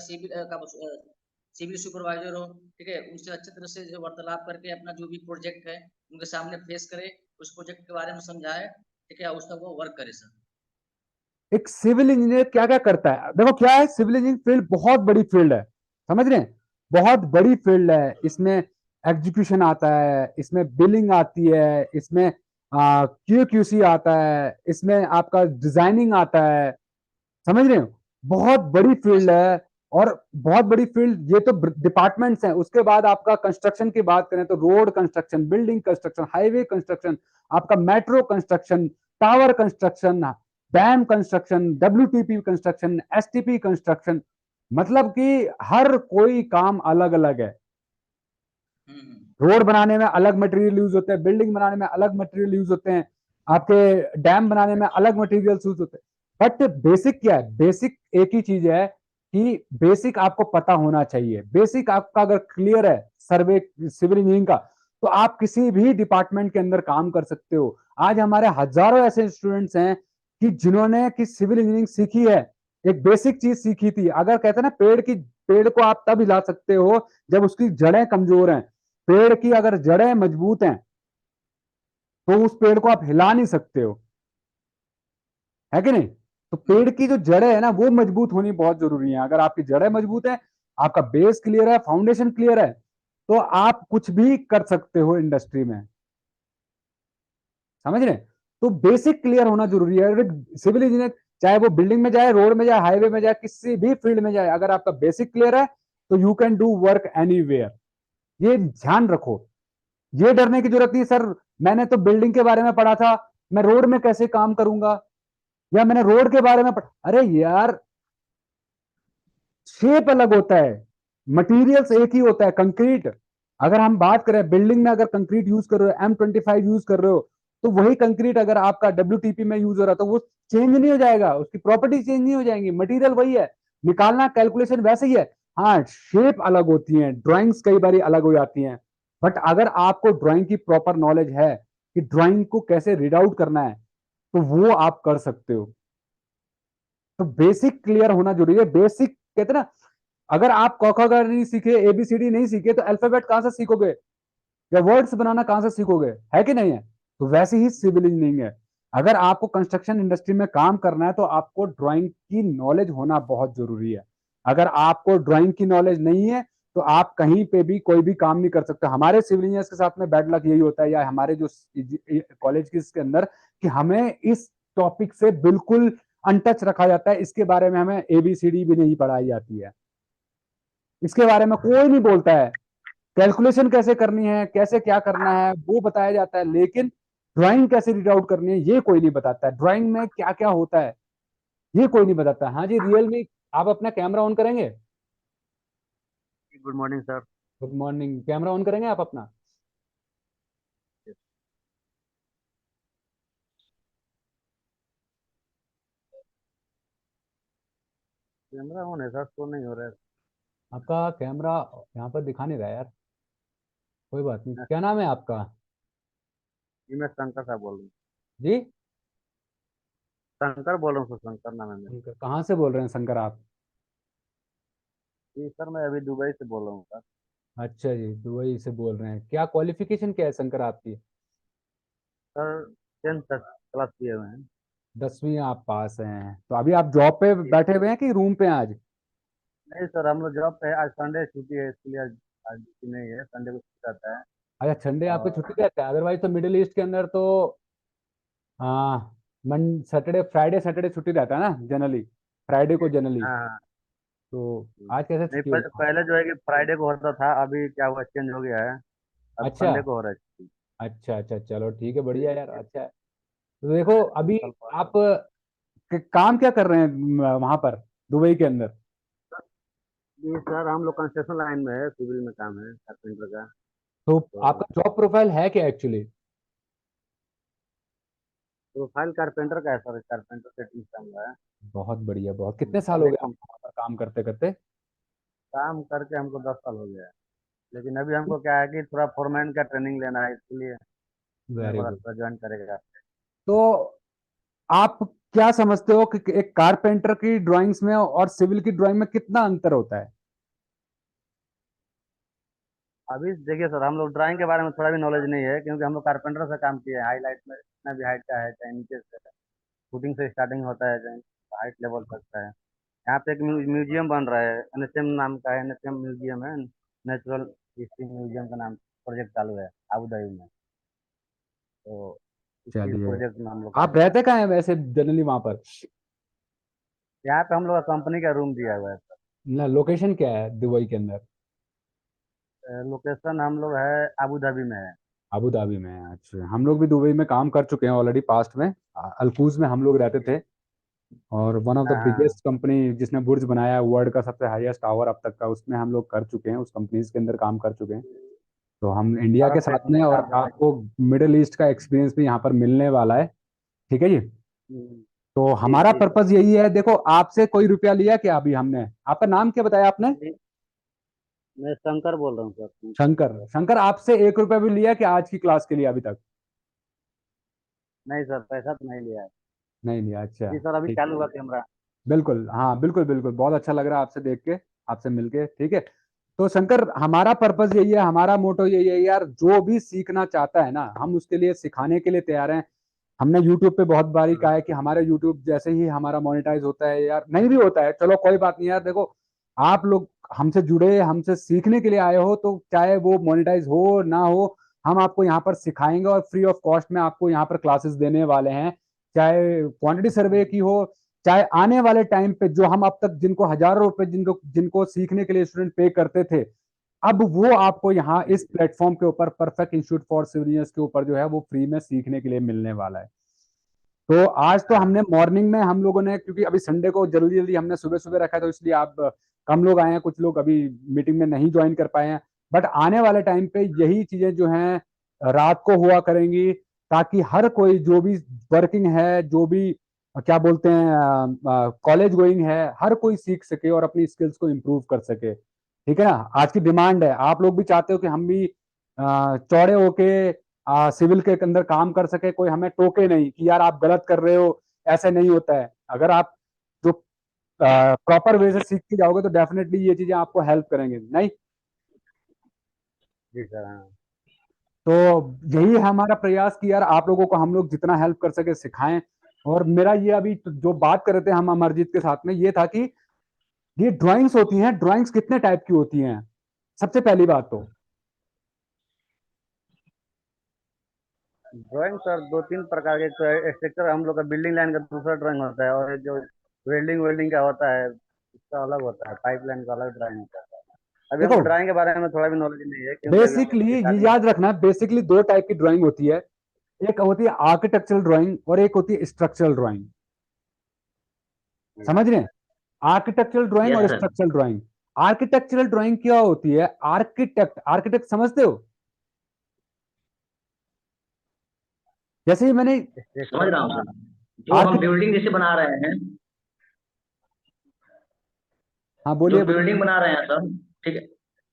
B: सिविल सुपरवाइजर हो, ठीक है, उनसे अच्छी तरह से जो वार्तालाप करके अपना जो भी प्रोजेक्ट है उनके सामने फेस करे, उस प्रोजेक्ट के बारे में समझाए, ठीक है, उस तक वो वर्क करे सर।
A: एक सिविल इंजीनियर क्या क्या करता है, देखो क्या है, सिविल इंजीनियरिंग फील्ड बहुत बड़ी फील्ड है, समझ रहे हैं? बहुत बड़ी फील्ड है। इसमें एग्जीक्यूशन आता है, इसमें बिलिंग आती है, इसमें क्यू क्यू सी आता है, इसमें आपका डिजाइनिंग आता है, समझ रहे हो? बहुत बड़ी
B: हाँ
A: फील्ड
B: सर।
A: है। और बहुत बड़ी फील्ड, ये तो डिपार्टमेंट्स हैं। उसके बाद आपका कंस्ट्रक्शन की बात करें तो road construction, building construction, highway construction, आपका metro construction, tower construction, dam construction, WTP construction, STP construction, मतलब कि हर कोई काम अलग अलग है।
B: हम्म।
A: रोड बनाने में अलग मटेरियल यूज होते हैं, बिल्डिंग बनाने में अलग मटेरियल यूज होते हैं, आपके डैम बनाने में अलग मटेरियल यूज होते हैं। बट बेसिक क्या है, बेसिक एक ही चीज है कि बेसिक आपको पता होना चाहिए। बेसिक आपका अगर क्लियर है सर्वे सिविल इंजीनियरिंग का, तो आप किसी भी डिपार्टमेंट के अंदर काम कर सकते हो। आज हमारे हजारों ऐसे स्टूडेंट्स हैं कि जिन्होंने कि सिविल इंजीनियरिंग सीखी है, एक बेसिक चीज सीखी थी। अगर कहते हैं ना, पेड़ को आप तब हिला सकते हो जब उसकी जड़ें कमजोर हैं। पेड़ की अगर जड़ें मजबूत हैं तो उस पेड़ को आप हिला नहीं सकते हो, है कि नहीं? तो पेड़ की जो जड़ें है ना, वो मजबूत होनी बहुत जरूरी है। अगर आपकी जड़ें मजबूत है, आपका बेस क्लियर है, फाउंडेशन क्लियर है, तो आप कुछ भी कर सकते हो इंडस्ट्री में, समझ रहे? तो बेसिक क्लियर होना जरूरी है। सिविल इंजीनियर चाहे वो बिल्डिंग में जाए, रोड में जाए, हाईवे में जाए, किसी भी फील्ड में जाए, अगर आपका बेसिक क्लियर है तो you can do work anywhere. ये ध्यान रखो। ये डरने की जरूरत नहीं, सर मैंने तो बिल्डिंग के बारे में पढ़ा था, मैं रोड में कैसे काम करूंगा, या मैंने रोड के बारे में पढ़ा। अरे यार, शेप अलग होता है, मटेरियल्स एक ही होता है। कंक्रीट, अगर हम बात करें बिल्डिंग में, अगर कंक्रीट यूज कर रहे हो, M25 यूज कर रहे हो, तो वही कंक्रीट अगर आपका WTP में यूज हो रहा है तो वो चेंज नहीं हो जाएगा, उसकी प्रॉपर्टी चेंज नहीं हो जाएंगी, मटेरियल वही है, निकालना कैलकुलेशन वैसे ही है। हाँ, शेप अलग होती है, ड्राइंग्स कई बार अलग हो जाती हैं। बट अगर आपको ड्राइंग की प्रॉपर नॉलेज है कि ड्राइंग को कैसे रीड आउट करना है, तो वो आप कर सकते हो। तो बेसिक क्लियर होना जरूरी है। बेसिक कहते हैं ना, अगर आप क ख ग नहीं सीखे, ABCD नहीं सीखे, तो अल्फाबेट कहां से सीखोगे, या वर्ड्स बनाना कहां से सीखोगे, है कि नहीं है? तो वैसे ही सिविल इंजीनियरिंग है। अगर आपको कंस्ट्रक्शन इंडस्ट्री में काम करना है तो आपको ड्राइंग की नॉलेज होना बहुत जरूरी है। अगर आपको ड्राइंग की नॉलेज नहीं है तो आप कहीं पे भी कोई भी काम नहीं कर सकते। हमारे सिविल इंजीनियर्स के साथ में बैड लक यही होता है, या हमारे जो कॉलेज के इसके अंदर, कि हमें इस टॉपिक से बिल्कुल अनटच रखा जाता है। इसके बारे में हमें एबीसीडी भी नहीं पढ़ाई जाती है, इसके बारे में कोई नहीं बोलता है। कैलकुलेशन कैसे करनी है, कैसे क्या करना है वो बताया जाता है, लेकिन ड्राइंग कैसे रीड आउट करनी है ये कोई नहीं बताता है। ड्राइंग में क्या क्या होता है ये कोई नहीं बताता। हाँ जी, रियल में आप अपना कैमरा ऑन करेंगे?
C: Good morning sir.
A: Good morning. Camera on करेंगे आप अपना?
C: कैमरा ऑन है सर, शो नहीं हो रहा है।
A: आपका कैमरा यहाँ पर दिखा नहीं रहा है यार। कोई बात नहीं, क्या नाम है आपका?
C: जी मैं शंकर साहब बोल रहा हूँ।
A: जी,
C: शंकर बोल रहा हूँ सर, शंकर नाम है मेरा।
A: शंकर। कहाँ से बोल रहे हैं शंकर आप?
C: जी सर, मैं अभी दुबई से बोल रहा हूँ सर।
A: अच्छा जी, दुबई से बोल रहे हैं। क्या क्वालिफिकेशन क्या है शंकर आपकी?
C: सर 10th तक क्लास किए हुए हैं।
A: 10वीं आप पास हैं, तो अभी आप जॉब पे
C: जी।
A: बैठे हुए हैं कि रूम पे हैं आज?
C: नहीं सर, हम लोग जॉब पे है, आज संडे छुट्टी है इसलिए आज आज छुट्टी नहीं है, संडे को छुट्टी रहता है।
A: अच्छा, संडे आपको
C: और
A: छुट्टी रहता है। अदरवाइज तो मिडिल ईस्ट के अंदर तो हाँ, मन सैटरडे फ्राइडे सैटरडे छुट्टी रहता है ना जनरली, फ्राइडे को जनरली।
C: हाँ हाँ।
A: तो आज कैसे
C: नहीं,
A: छुट्टी होगा?
C: पहले जो है कि फ्राइडे को होता था, अभी क्या हुआ, चेंज हो गया है। अब
A: अच्छा
C: संडे को हो रहा है छुट्टी।
A: अच्छा अच्छा, चलो ठीक है, बढ़िया यार, अच्छा है। तो देखो अभी
C: कल को
A: आप काम क्या कर रहे हैं वहां पर दुबई के अंदर?
C: जी सर, हम लोग कंस्ट्रक्शन लाइन में है, सिविल में काम है, कारपेंटर का।
A: तो
C: तो
A: आपका जॉब प्रोफाइल है क्या एक्चुअली?
C: प्रोफाइल कारपेंटर का है सर, कारपेंटर सेटिंग चल रहा है।
A: बहुत बढ़िया, बहुत। कितने साल
C: कल
A: हो
C: एक
A: गए आपको वहाँ पर काम करते करते?
C: काम करके हमको 10 साल हो गया है। लेकिन अभी हमको क्या है कि थोड़ा फोरमैन का ट्रेनिंग लेना है, इसलिए मेरे
A: वेरी
C: को
A: गुड।
C: थोड़ा ज्वाइन करेगा।
A: तो आप क्या समझते हो कि एक कारपेंटर की ड्राइंग्स में और सिविल की ड्राइंग में कितना अंतर होता है?
C: अभी देखिए सर, हम लोग ड्राइंग के बारे में थोड़ा भी नॉलेज नहीं है, क्योंकि हम लोग कारपेंटर से काम किए हैं। हाईलाइट में जितना भी हाइट का है, चाहे नीचे से फुटिंग से स्टार्टिंग होता है, चाहे हाइट लेवल तक का है। यहाँ पे एक म्यूजियम बन रहा है, एनएचएम नाम का है, एनएचएम म्यूजियम है, नेचुरल हिस्ट्री म्यूजियम का नाम प्रोजेक्ट चालू है अबू धाबी में। तो इसी
A: चलिए,
C: प्रोजेक्ट में हम लोग
A: आप
C: काम कर
A: रहते कहाँ हैं वैसे जनरली वहां पर?
C: रहे हैं। यहाँ पे हम लोग का कंपनी का रूम दिया हुआ है सर।
A: ना, लोकेशन क्या है दुबई के अंदर?
C: लोकेशन हम लोग है अबू धाबी में है।
A: अबू धाबी में है। अच्छा, हम लोग भी दुबई में काम कर चुके हैं ऑलरेडी पास्ट में। अल्कूज में हम लोग रहते थे, और वन ऑफ द
C: हाँ
A: बिगेस्ट कंपनी जिसने बुर्ज बनाया है, वर्ल्ड का सबसे हाईएस्ट टावर अब तक का, उसमें हम लोग कर चुके हैं, उस कंपनीज के अंदर काम कर चुके हैं। तो हम इंडिया के
C: भारत
A: साथ
C: देश में
A: में, और
C: काम कर रहे
A: आपको मिडिल ईस्ट का एक्सपीरियंस भी यहाँ पर मिलने वाला है। ठीक है जी।
C: हैं।
A: तो
C: जी
A: हमारा
C: जी सर।
A: पर्पज यही है, देखो आपसे कोई रुपया लिया क्या अभी हमने? आपका नाम क्या बताया आपने?
C: जी, मैं शंकर बोल रहा हूँ सर, शंकर।
A: शंकर। शंकर, आपसे 1 रुपया भी लिया क्या आज की क्लास के लिए अभी तक?
C: नहीं सर, पैसा तो नहीं लिया है।
A: नहीं लिया, अच्छा।
C: जी सर, अभी
A: ठीक,
C: चालू हुआ कैमरा।
A: बिल्कुल, हाँ बिल्कुल बिल्कुल, बहुत अच्छा लग रहा है आपसे देख के, आपसे मिलके। ठीक है। तो शंकर, हमारा पर्पस यही है, हमारा मोटो यही है यार, जो भी सीखना चाहता है ना, हम उसके लिए सिखाने के लिए तैयार हैं। हमने यूट्यूब पे बहुत बारी कहा है कि हमारा यूट्यूब जैसे ही हमारा मोनेटाइज होता है, यार नहीं भी होता है, चलो कोई बात नहीं यार, देखो आप लोग हमसे जुड़े, हमसे सीखने के लिए आए हो, तो चाहे वो मोनेटाइज हो ना हो, हम आपको यहाँ पर सिखाएंगे और फ्री ऑफ कॉस्ट में आपको यहाँ पर क्लासेस देने वाले हैं। चाहे क्वांटिटी सर्वे की हो, चाहे आने वाले टाइम पे जो हम अब तक जिनको हजारों रुपए जिनको जिनको सीखने के लिए स्टूडेंट पे करते थे, अब वो आपको यहाँ इस प्लेटफॉर्म के ऊपर, perfect institute for civil engineers के ऊपर जो है वो फ्री में सीखने के लिए मिलने वाला है। तो आज तो
C: हाँ
A: हमने मॉर्निंग में हम लोगों ने, क्योंकि अभी संडे को जल्दी जल्दी हमने सुबह सुबह रखा है, तो इसलिए आप कम लोग आए हैं, कुछ लोग अभी मीटिंग में नहीं ज्वाइन कर पाए हैं। बट आने वाले टाइम पे यही चीजें जो हैं रात को हुआ करेंगी, ताकि हर कोई जो भी वर्किंग है, जो भी क्या बोलते हैं कॉलेज गोइंग है, हर कोई सीख सके और अपनी स्किल्स को इम्प्रूव कर सके। ठीक है ना? आज की डिमांड है, आप लोग भी चाहते हो कि हम भी चौड़े होके सिविल के अंदर काम कर सके, कोई हमें टोके नहीं कि यार आप गलत कर रहे हो। ऐसे नहीं होता है, अगर आप जो प्रॉपर वे से सीख के जाओगे तो डेफिनेटली ये चीजें आपको हेल्प करेंगे, नहीं?
C: जी सर। हाँ
A: तो यही है हमारा प्रयास कि यार आप लोगों को हम लोग जितना हेल्प कर सके सिखाएं। और मेरा ये अभी जो बात कर रहे थे हम अमरजीत के साथ में, ये था कि ये ड्राइंग्स होती हैं, ड्राइंग्स कितने टाइप की होती हैं? सबसे पहली बात तो
C: ड्राइंग सर दो तीन प्रकार के, तो स्ट्रक्चर हम लोग का बिल्डिंग लाइन का दूसरा ड्राइंग होता है, और ये जो वेल्डिंग वेल्डिंग का होता है उसका अलग होता है, पाइपलाइन का अलग ड्राइंग होता है। अभी
A: देखो
C: हमको ड्राइंग के बारे में थोड़ा भी नॉलेज नहीं है, क्योंकि अभी हम लोग
A: बेसिकली ये
C: स्टार्टिंग
A: याद
C: कर
A: रखना, बेसिकली दो टाइप की ड्राइंग होती है। एक होती है आर्किटेक्चरल ड्राइंग और एक होती है स्ट्रक्चरल ड्राइंग।
C: रहे हैं।
A: समझ रहे हैं? आर्किटेक्चरल ड्राइंग
B: यस
A: और
B: sir.
A: Structural drawing. Architectural drawing क्या होती है? आर्किटेक्ट, आर्किटेक्ट समझते हो? जैसे ही मैंने
B: समझ
C: स्ट्रक्चर,
B: रहा हूँ
C: हाँ।
B: सर, जो हम
A: आर्किट
B: बिल्डिंग जैसे बना रहे हैं,
A: हाँ
B: जो
A: बोलिए बोलिए।
B: बिल्डिंग बना रहे हैं सर, ठीक है,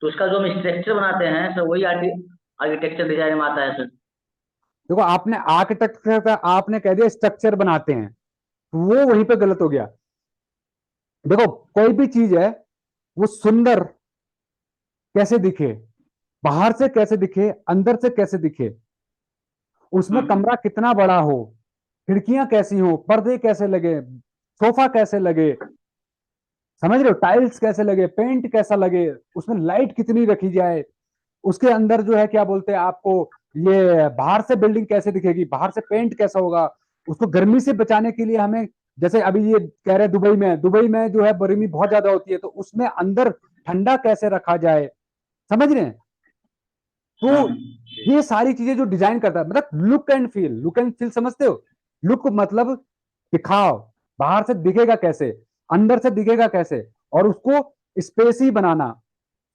B: तो उसका जो हम स्ट्रक्चर बनाते हैं सर, वही आर्किटेक्चर डिजाइन में आता है सर।
A: देखो आपने आर्किटेक्चर का आपने कह दिया स्ट्रक्चर बनाते हैं, तो वो वहीं पे गलत हो गया। देखो कोई भी चीज है वो सुंदर कैसे दिखे, बाहर से कैसे दिखे, अंदर से कैसे दिखे, उसमें
B: हम्म
A: कमरा कितना बड़ा हो, खिड़कियां कैसी हो, पर्दे कैसे लगे, सोफा कैसे लगे, समझ रहे हो, टाइल्स कैसे लगे, पेंट कैसा लगे, उसमें लाइट कितनी रखी जाए, उसके अंदर जो है क्या बोलते हैं आपको, ये बाहर से बिल्डिंग कैसे दिखेगी, बाहर से पेंट कैसा होगा, उसको गर्मी से बचाने के लिए हमें, जैसे अभी ये कह रहे हैं दुबई में जो है गर्मी बहुत ज्यादा होती है, तो उसमें अंदर ठंडा कैसे रखा जाए, समझ रहे हैं? तो
B: हम्म।
A: ये सारी चीजें जो डिजाइन करता है, मतलब look and feel, look and feel समझते हो? लुक मतलब दिखाओ, बाहर से दिखेगा कैसे, अंदर से दिखेगा कैसे, और उसको स्पेसी बनाना,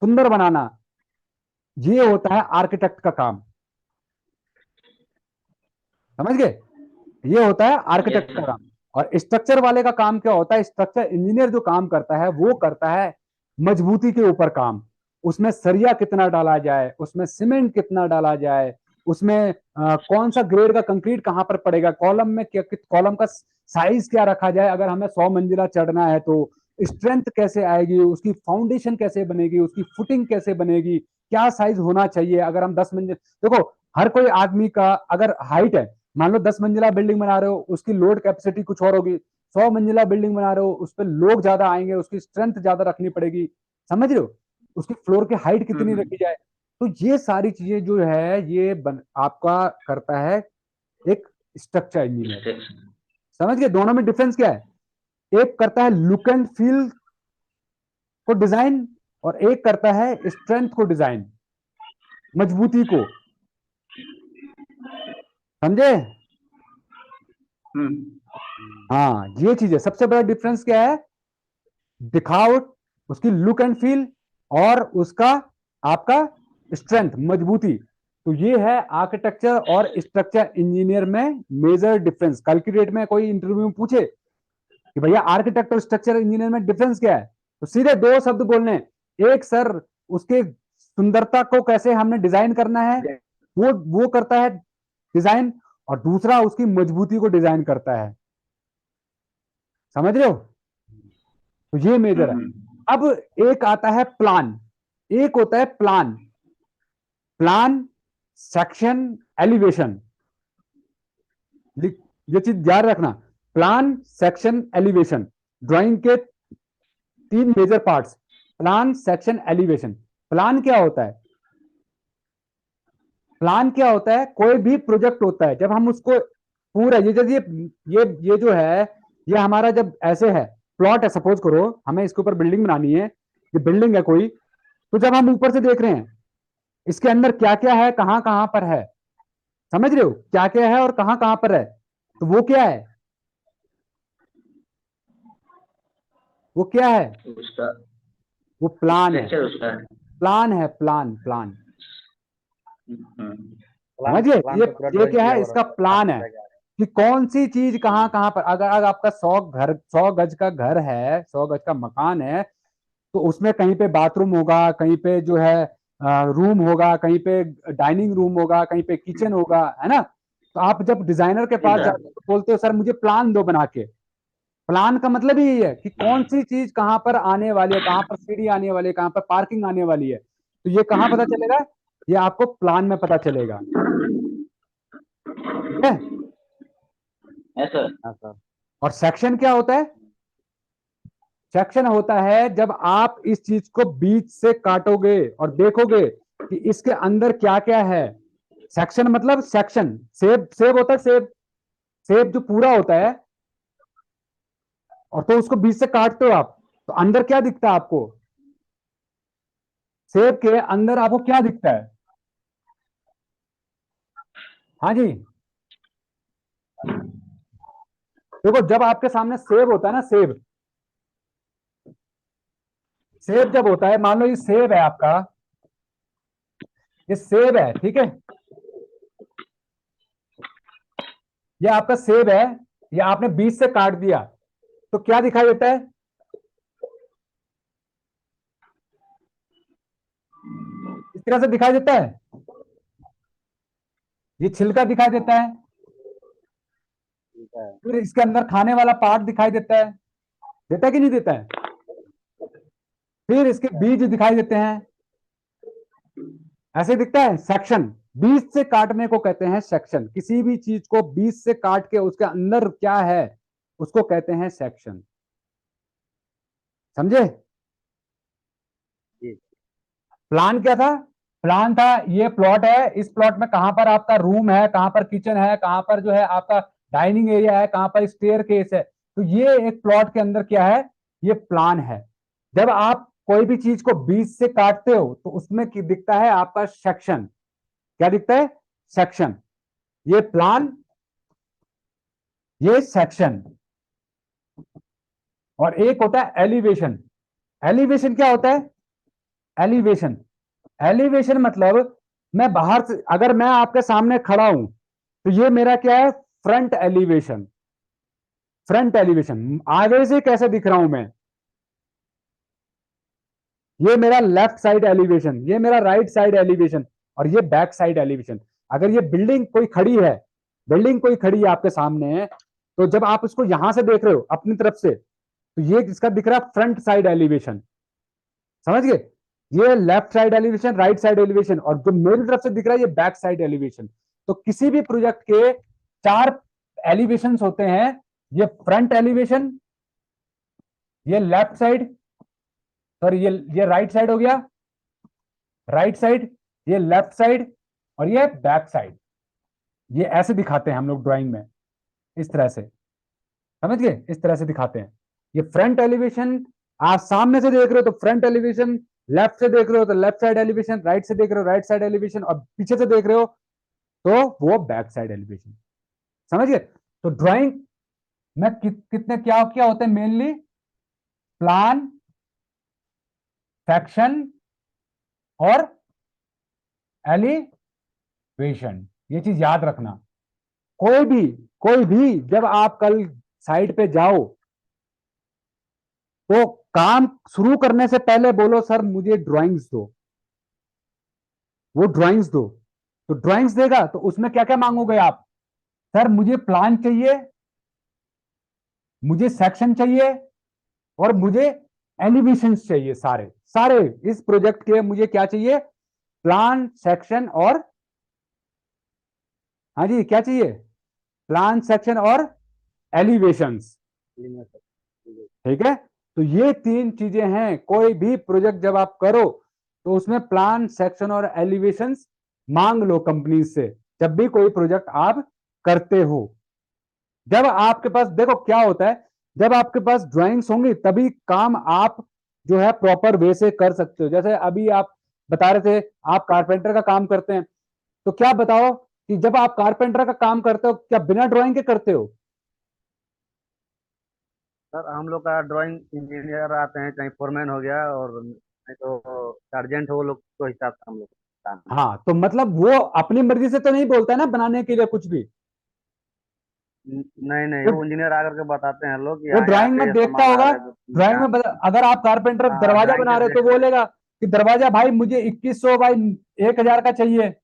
A: सुंदर बनाना, ये होता है आर्किटेक्ट का काम। समझ गए? ये होता है
B: यस
A: आर्किटेक्ट का
B: सर।
A: काम। और स्ट्रक्चर वाले का काम क्या होता है? स्ट्रक्चर इंजीनियर जो काम करता है वो करता है मजबूती के ऊपर काम। उसमें सरिया कितना डाला जाए, उसमें सीमेंट कितना डाला जाए, उसमें कौन सा ग्रेड का कंक्रीट कहां पर पड़ेगा, कॉलम में क्या, कॉलम का साइज क्या रखा जाए, अगर हमें 100 मंजिला चढ़ना है तो स्ट्रेंथ कैसे आएगी, उसकी फाउंडेशन कैसे बनेगी, उसकी फुटिंग कैसे बनेगी, क्या साइज होना चाहिए। अगर हम 10 मंजिल, देखो हर कोई आदमी का अगर हाइट है, मान लो 10 मंजिला बिल्डिंग बना रहे हो, उसकी लोड कैपेसिटी कुछ और होगी, 100 मंजिला बिल्डिंग बना रहे हो उस पर लोग ज्यादा आएंगे, उसकी स्ट्रेंथ ज्यादा रखनी पड़ेगी, समझ रहे हो, उसकी फ्लोर की हाइट कितनी
B: हम्म।
A: रखी जाए। तो ये सारी चीजें जो है ये आपका करता है एक स्ट्रक्चर इंजीनियर।
B: स्ट्रक्चर।
A: समझ गए दोनों में डिफरेंस क्या है? एक करता है लुक एंड फील को डिजाइन, और एक करता है स्ट्रेंथ को डिजाइन, मजबूती को, समझे?
B: हम्म।
A: हाँ ये चीज है, सबसे बड़ा डिफरेंस क्या है? दिखावट, उसकी लुक एंड फील, और उसका आपका स्ट्रेंथ, मजबूती। तो ये है आर्किटेक्चर और स्ट्रक्चर इंजीनियर में मेजर डिफरेंस। कल की डेट में कोई इंटरव्यू में पूछे कि भैया आर्किटेक्ट और स्ट्रक्चर इंजीनियर में डिफरेंस क्या है, तो सीधे दो शब्द बोलने, एक सर उसके सुंदरता को कैसे हमने डिजाइन करना है, वो करता है डिजाइन, और दूसरा उसकी मजबूती को डिजाइन करता है। समझ रहे हो? तो ये मेजर है।
B: हम्म।
A: अब एक आता है प्लान, एक होता है प्लान, प्लान सेक्शन एलिवेशन। ये चीज याद रखना, प्लान सेक्शन एलिवेशन, ड्राइंग के तीन major parts, plan section elevation. Plan क्या होता है? प्लान क्या होता है? कोई भी प्रोजेक्ट होता है जब हम उसको पूरा, ये जब ये जो है, ये हमारा जब ऐसे है, प्लॉट है, सपोज करो हमें इसके ऊपर बिल्डिंग बनानी है, ये बिल्डिंग है कोई, तो जब हम ऊपर से देख रहे हैं इसके अंदर क्या क्या है, कहां कहां पर है, समझ रहे हो, क्या क्या है और कहां कहां पर है, तो वो क्या है? वो क्या है?
B: उसका
A: वो प्लान है।
B: स्ट्रक्चर उसका है।
A: प्लान है, प्लान प्लान।
B: हम्म।
C: प्लान
A: समझिए?
C: प्लान पे पूरा
A: ये
C: ड्राइंग
A: क्या
C: किया
A: है?
C: हुआ
A: इसका
C: रहता है, कहाँ
A: प्लान
C: पे
A: है
C: क्या है।
A: कि कौन सी चीज कहां कहां पर, अगर आपका 100 गज का घर है, 100 गज का मकान है, तो उसमें कहीं पे बाथरूम होगा, कहीं पे जो है रूम होगा, कहीं पे डाइनिंग रूम होगा, कहीं पे किचन होगा, है ना? तो आप जब डिजाइनर के
B: जी
A: पास
B: सर।
A: जाते हो तो बोलते हो सर मुझे प्लान दो बना के। प्लान का मतलब ही यही है कि कौन सी चीज कहां पर आने वाली है, कहां पर सीढ़ी आने वाली है, कहां पर पार्किंग आने वाली है, तो ये कहां पता चलेगा? ये आपको प्लान में पता चलेगा। ठीक है?
B: है सर।
C: हाँ सर।
A: और सेक्शन क्या होता है? सेक्शन होता है जब आप इस चीज को बीच से काटोगे और देखोगे कि इसके अंदर क्या क्या है, सेक्शन मतलब सेक्शन, सेब सेब होता है, सेब सेब जो पूरा होता है, और तो उसको बीच से काटते हो आप, तो अंदर क्या दिखता है आपको? सेब के अंदर आपको क्या दिखता है? हाँ जी, देखो जब आपके सामने सेब होता है ना, सेब सेब जब होता है, मान लो ये सेब है आपका, ये सेब है, ठीक है, ये आपका सेब है, ये आपने बीच से काट दिया, तो क्या दिखाई देता है? इस तरह से दिखाई देता है, ये छिलका दिखाई देता है,
C: ठीक है।
A: फिर इसके अंदर खाने वाला पार्ट दिखाई देता है कि नहीं देता है? फिर इसके बीज दिखाई देते हैं, ऐसे दिखता है सेक्शन। बीज से काटने को कहते हैं सेक्शन, किसी भी चीज को बीज से काट के उसके अंदर क्या है उसको कहते हैं सेक्शन, समझे?
C: जी।
A: प्लान क्या था? प्लान था ये प्लॉट है, इस प्लॉट में कहां पर आपका रूम है, कहां पर किचन है, कहां पर जो है आपका डाइनिंग एरिया है, कहां पर स्टेयर केस है, तो ये एक प्लॉट के अंदर क्या है, ये प्लान है। जब आप कोई भी चीज को बीच से काटते हो तो उसमें दिखता है आपका सेक्शन। क्या दिखता है? सेक्शन। ये प्लान, ये सेक्शन। और एक होता है एलिवेशन। एलिवेशन क्या होता है? एलिवेशन, एलिवेशन मतलब मैं बाहर से, अगर मैं आपके सामने खड़ा हूं तो ये मेरा क्या है? Front elevation. फ्रंट एलिवेशन आगे से कैसे दिख रहा हूं मैं? ये मेरा लेफ्ट साइड एलिवेशन, ये मेरा राइट साइड एलिवेशन, और ये बैक साइड एलिवेशन। अगर ये बिल्डिंग कोई खड़ी है, बिल्डिंग कोई खड़ी है आपके सामने, तो जब आप उसको यहां से देख रहे हो अपनी तरफ से, तो ये इसका दिख रहा है फ्रंट साइड एलिवेशन, समझ गए? ये left side elevation, right side elevation, और जो मेरी तरफ से दिख रहा है ये बैक साइड एलिवेशन। तो किसी भी प्रोजेक्ट के चार एलिवेशन होते हैं, ये फ्रंट एलिवेशन, ये लेफ्ट साइड, सॉरी ये राइट साइड हो गया, राइट साइड, ये लेफ्ट साइड, और ये बैक साइड। ये ऐसे दिखाते हैं हम लोग ड्राइंग में, इस तरह से, समझ गए? इस तरह से दिखाते हैं। ये फ्रंट एलिवेशन, आप सामने से देख रहे हो तो फ्रंट एलिवेशन, लेफ्ट से देख रहे हो तो लेफ्ट साइड एलिवेशन, राइट से देख रहे हो राइट साइड एलिवेशन, और पीछे से देख रहे हो तो वो बैक साइड एलिवेशन, समझ गए? तो ड्राइंग में कितने क्या क्या होते हैं मेनली? प्लान, सेक्शन और एलिवेशन। ये चीज याद रखना। कोई भी जब आप कल साइट पे जाओ तो काम शुरू करने से पहले बोलो सर मुझे ड्राइंग्स दो, वो ड्राइंग्स दो। तो ड्राइंग्स देगा तो उसमें क्या क्या मांगोगे आप? सर मुझे प्लान चाहिए, मुझे सेक्शन चाहिए, और मुझे एलिवेशन चाहिए, सारे सारे इस प्रोजेक्ट के मुझे क्या चाहिए? प्लान, सेक्शन और, हाँ जी क्या चाहिए? प्लान, सेक्शन और एलिवेशंस, ठीक है? तो ये तीन चीजें हैं। कोई भी प्रोजेक्ट जब आप करो तो उसमें प्लान, सेक्शन और एलिवेशंस मांग लो कंपनी से, जब भी कोई प्रोजेक्ट आप करते हो। जब आपके पास, देखो क्या होता है, जब आपके पास ड्राइंग्स होंगी तभी काम आप जो है प्रॉपर वे से कर सकते हो। जैसे अभी आप बता रहे थे आप कारपेंटर का काम करते हैं, तो क्या बताओ कि जब आप कारपेंटर का काम करते हो क्या बिना ड्राइंग के करते हो?
C: सर हम लोग का ड्राइंग इंजीनियर आते हैं, चाहे फोरमैन हो गया और नहीं तो सर्जेंट हो, वो लोग तो हिसाब से हम लोग काम है।
A: हाँ, तो मतलब वो अपनी मर्जी से तो नहीं बोलता है ना बनाने के लिए कुछ भी।
C: नहीं नहीं,
A: वो
C: वो इंजीनियर आकर के बताते हैं लोग कि
A: वो
C: यहाँ यहाँ
A: ड्राइंग
C: पे
A: में
C: ये
A: देखता
C: सामान आ
A: होगा,
C: रहा है तो
A: ड्राइंग
C: यहाँ।
A: में अगर आप कारपेंटर
C: हाँ,
A: दरवाजा
C: ड्राइंग
A: बना
C: के
A: रहे हो तो
C: देखते हैं।
A: बोलेगा कि दरवाजा भाई मुझे 2100 बाई 1000 का चाहिए,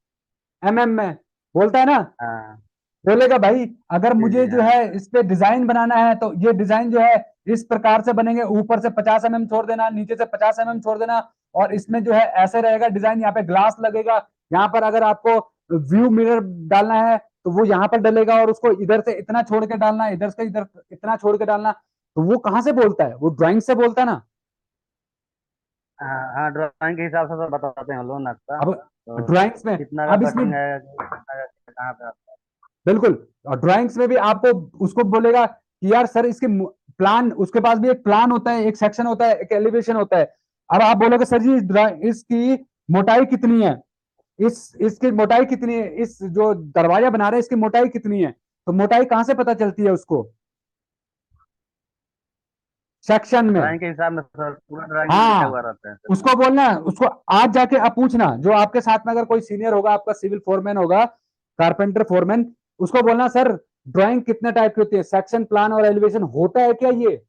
A: एमएम में, बोलता है ना?
C: हाँ
A: बोलेगा भाई अगर
C: जी
A: मुझे
C: जी
A: जो
C: हाँ।
A: है इस पे डिजाइन बनाना है तो ये डिजाइन जो है इस प्रकार से बनेंगे, ऊपर से 50 mm छोड़ देना, नीचे से 50 mm छोड़ देना, और इसमें जो है ऐसे रहेगा डिजाइन, यहाँ पे ग्लास लगेगा, यहाँ पर अगर आपको व्यू मिरर डालना है तो वो यहाँ पर डलेगा, और उसको इधर से इतना छोड़ के डालना, इधर से इधर इतना छोड़ के डालना। तो वो कहाँ से बोलता है? वो ड्राइंग से बोलता है ना।
C: हाँ हाँ, ड्राइंग के हिसाब से तो बताते हैं लोग नक्शा।
A: अब
C: तो
A: ड्राइंग्स में
C: कितना का
A: अब इसमें
C: कटिंग है, कितना का कहाँ पे आता है?
A: बिल्कुल, और ड्राइंग्स में भी आपको उसको बोलेगा कि यार सर इसके प्लान, उसके पास भी एक प्लान होता है, एक सेक्शन होता है, एक एलिवेशन होता है। अब आप बोलोगे सर जी इसकी मोटाई कितनी है, इसकी मोटाई कितनी है, इस जो दरवाजा बना रहे हैं इसकी मोटाई कितनी है, तो मोटाई कहां से पता चलती है उसको? सेक्शन में।
C: ड्राइंग के हिसाब में सर पूरा ड्राइंग में लिखा हुआ
A: हाँ,
C: रहता है सर।
A: उसको बोलना है, उसको आज जाके अब पूछना, जो आपके साथ में अगर कोई सीनियर होगा, आपका सिविल फोरमैन होगा, कारपेंटर फोरमैन, उसको बोलना सर ड्राइंग कितने टाइप की होती है, सेक्शन, प्लान और एलिवेशन होता है क्या? ये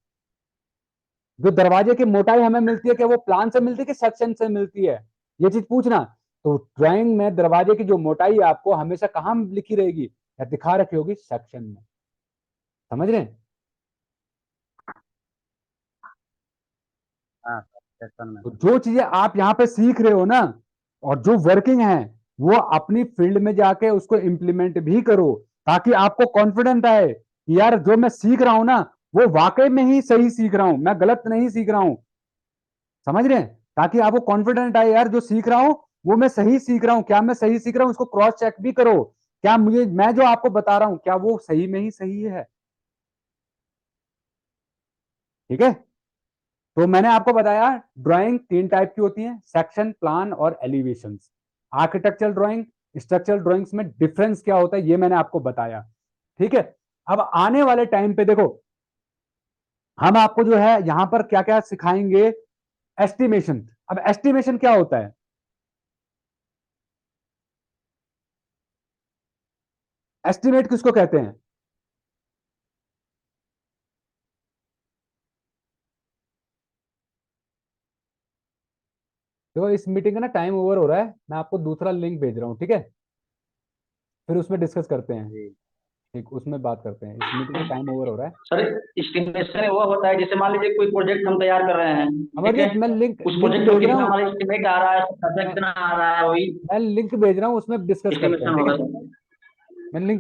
A: जो दरवाजे की मोटाई हमें मिलती है, क्या वो प्लान से मिलती है कि सेक्शन से मिलती है? ये चीज पूछना। तो ड्राइंग में दरवाजे की जो मोटाई है आपको हमेशा कहां लिखी रहेगी या दिखा रखी होगी? सेक्शन में। समझ रहे हैं?
C: हाँ सर, सेक्शन में।
A: तो जो चीजें आप यहाँ पे सीख रहे हो ना, और जो वर्किंग है, वो अपनी फील्ड में जाके उसको इम्प्लीमेंट भी करो, ताकि आपको कॉन्फिडेंट आए कि यार जो मैं सीख रहा हूं ना, वो वाकई में ही सही सीख रहा हूं, मैं गलत नहीं सीख रहा हूं। समझ रहे हैं? ताकि आपको कॉन्फिडेंट आए यार जो सीख रहा हूं वो मैं सही सीख रहा हूं, क्या मैं सही सीख रहा हूं, उसको क्रॉस चेक भी करो, क्या मुझे, मैं जो आपको बता रहा हूं क्या वो सही में ही सही है? ठीक है? तो मैंने आपको बताया ड्राइंग 3 टाइप की होती है, सेक्शन, प्लान और elevation. Architectural drawing, structural drawings में डिफरेंस क्या होता है ये मैंने आपको बताया। ठीक है? अब आने वाले टाइम पे देखो, हम आपको जो है यहां पर क्या क्या सिखाएंगे। एस्टिमेशन। अब एस्टिमेशन क्या होता है? एस्टिमेट किसको कहते हैं? तो इस मीटिंग का ना टाइम ओवर हो रहा है, मैं आपको दूसरा लिंक भेज रहा हूँ, ठीक है? फिर उसमें डिस्कस करते हैं।
C: जी।
A: ठीक, उसमें बात करते हैं, इस मीटिंग का टाइम ओवर हो रहा है।
D: सर, एस्टिमेशन वो होता है जैसे मान लीजिए कोई प्रोजेक्ट हम तैयार कर रहे हैं, ठीक है।
A: अमरजीत, मैं लिंक
D: उस
A: लिंक
D: प्रोजेक्ट का
A: भेज रहा
D: कितना
A: हूँ।
D: हमारा एस्टिमेट आ रहा है, खर्चा
A: मैं
D: कितना आ रहा है, वही
A: मैं लिंक भेज रहा हूँ, उसमें डिस्कस करते हैं,
D: एस्टिमेशन
A: ठीक
D: होगा
A: है?
D: सर।
A: मैं लिंक